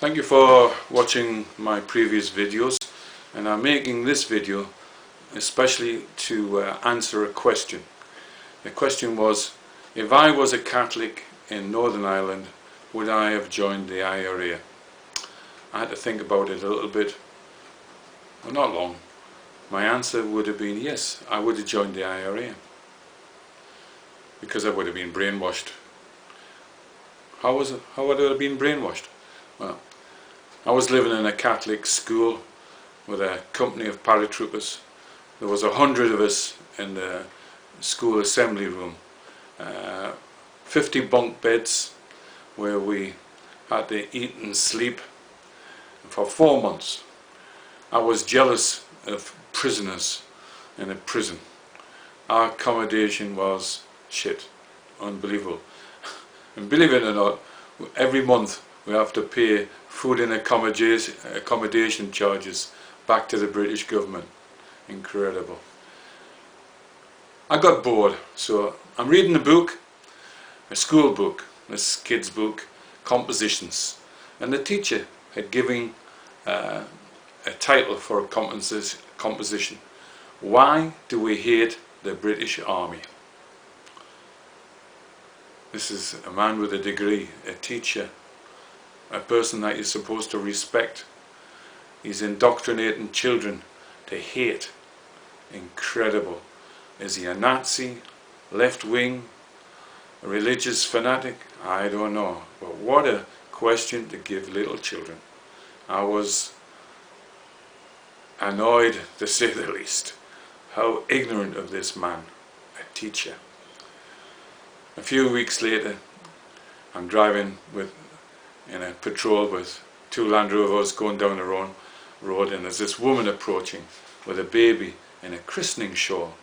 Thank you for watching my previous videos, and I'm making this video especially to answer a question. The question was, if I was a Catholic in Northern Ireland, would I have joined the IRA? I had to think about it a little bit, well, not long. My answer would have been yes, I would have joined the IRA, because I would have been brainwashed. How would I have been brainwashed? Well, I was living in a Catholic school with a company of paratroopers. There was 100 of us in the school assembly room, 50 bunk beds where we had to eat and sleep for 4 months. I was jealous of prisoners in a prison. Our accommodation was shit, unbelievable. And believe it or not, every month we have to pay food and accommodation charges back to the British government. Incredible. I got bored, so I'm reading a book, a school book, this kid's book, Compositions, and the teacher had given a title for a composition. Why do we hate the British Army? This is a man with a degree, a teacher, a person that you're supposed to respect. He's indoctrinating children to hate. Incredible. Is he a Nazi, left-wing, a religious fanatic? I don't know. But what a question to give little children. I was annoyed, to say the least. How ignorant of this man, a teacher. A few weeks later, I'm driving in a patrol with 2 Land Rovers going down the road, and there's this woman approaching with a baby in a christening shawl.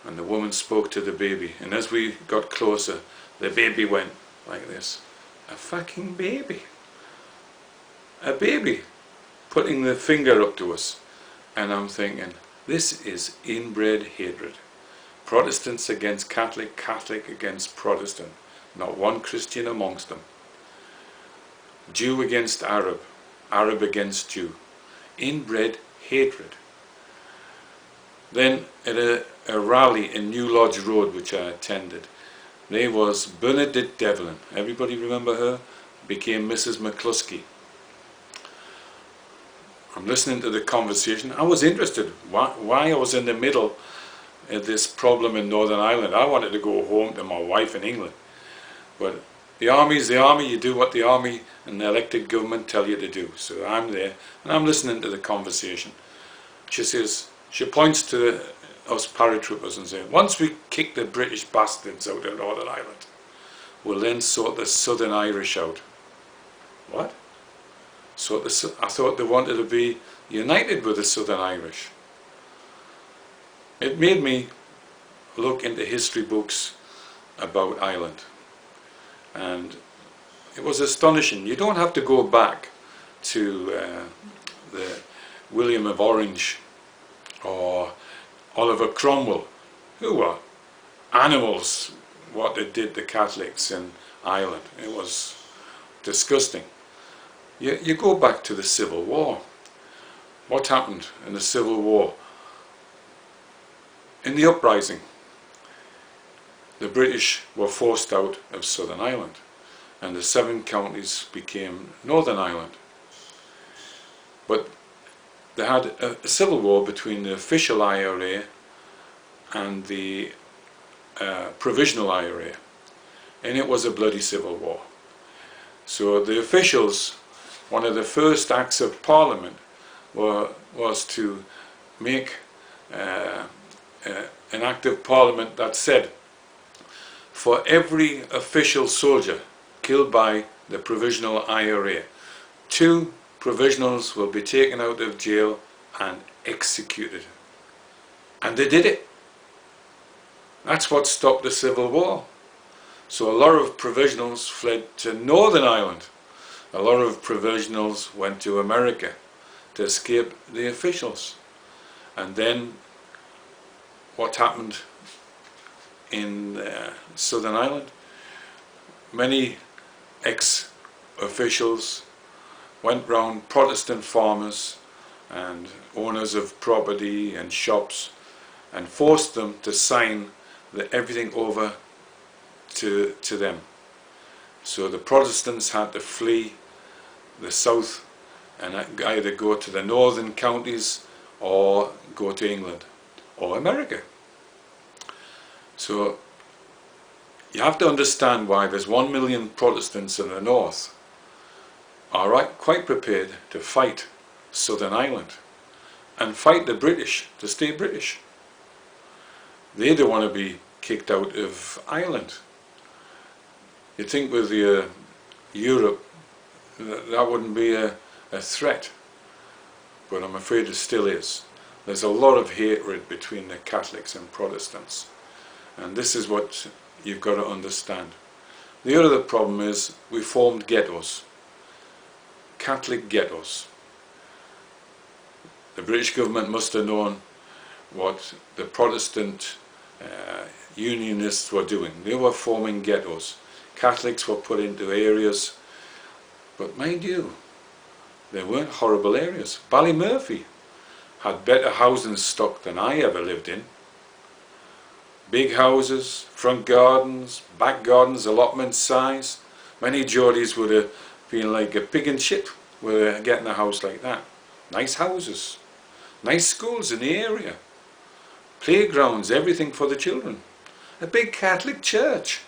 And the woman spoke to the baby, and as we got closer, the baby went like this. A fucking baby. A baby putting the finger up to us. And I'm thinking, this is inbred hatred. Protestants against Catholic, Catholic against Protestant. Not one Christian amongst them. Jew against Arab, Arab against Jew. Inbred hatred. Then at a rally in New Lodge Road, which I attended, there was Bernadette Devlin. Everybody remember her? Became Mrs. McCluskey. I'm listening to the conversation. I was interested why I was in the middle of this problem in Northern Ireland. I wanted to go home to my wife in England. But the army's the army. You do what the army and the elected government tell you to do. So I'm there and I'm listening to the conversation. She points to us paratroopers and says, once we kick the British bastards out of Northern Ireland, we'll then sort the Southern Irish out. What? I thought they wanted to be united with the Southern Irish. It made me look into history books about Ireland, and it was astonishing. You don't have to go back to the William of Orange or Oliver Cromwell, who were animals, what they did to Catholics in Ireland. It was disgusting. You go back to the Civil War. What happened in the Civil War? In the uprising, the British were forced out of Southern Ireland, and the 7 counties became Northern Ireland. But they had a civil war between the official IRA and the provisional IRA, and it was a bloody civil war. So the officials, one of the first acts of Parliament was to make an act of Parliament that said, for every official soldier killed by the provisional IRA, 2 provisionals will be taken out of jail and executed. And they did it. That's what stopped the Civil War. So a lot of provisionals fled to Northern Ireland. A lot of provisionals went to America to escape the officials. And then what happened in Southern Ireland? Many ex-officials went round Protestant farmers and owners of property and shops and forced them to sign everything over to them. So the Protestants had to flee the south and either go to the northern counties or go to England or America. So you have to understand why there's 1 million Protestants in the north are quite prepared to fight Southern Ireland and fight the British to stay British. They don't want to be kicked out of Ireland. You'd think with Europe that wouldn't be a threat, but I'm afraid it still is. There's a lot of hatred between the Catholics and Protestants, and this is what you've got to understand. The other problem is we formed ghettos, Catholic ghettos. The British government must have known what the Protestant Unionists were doing. They were forming ghettos. Catholics were put into areas, but mind you, they weren't horrible areas. Ballymurphy had better housing stock than I ever lived in. Big houses, front gardens, back gardens, allotment size. Many Geordies would have been like a pig in shit with getting a house like that. Nice houses, nice schools in the area, playgrounds, everything for the children. A big Catholic church.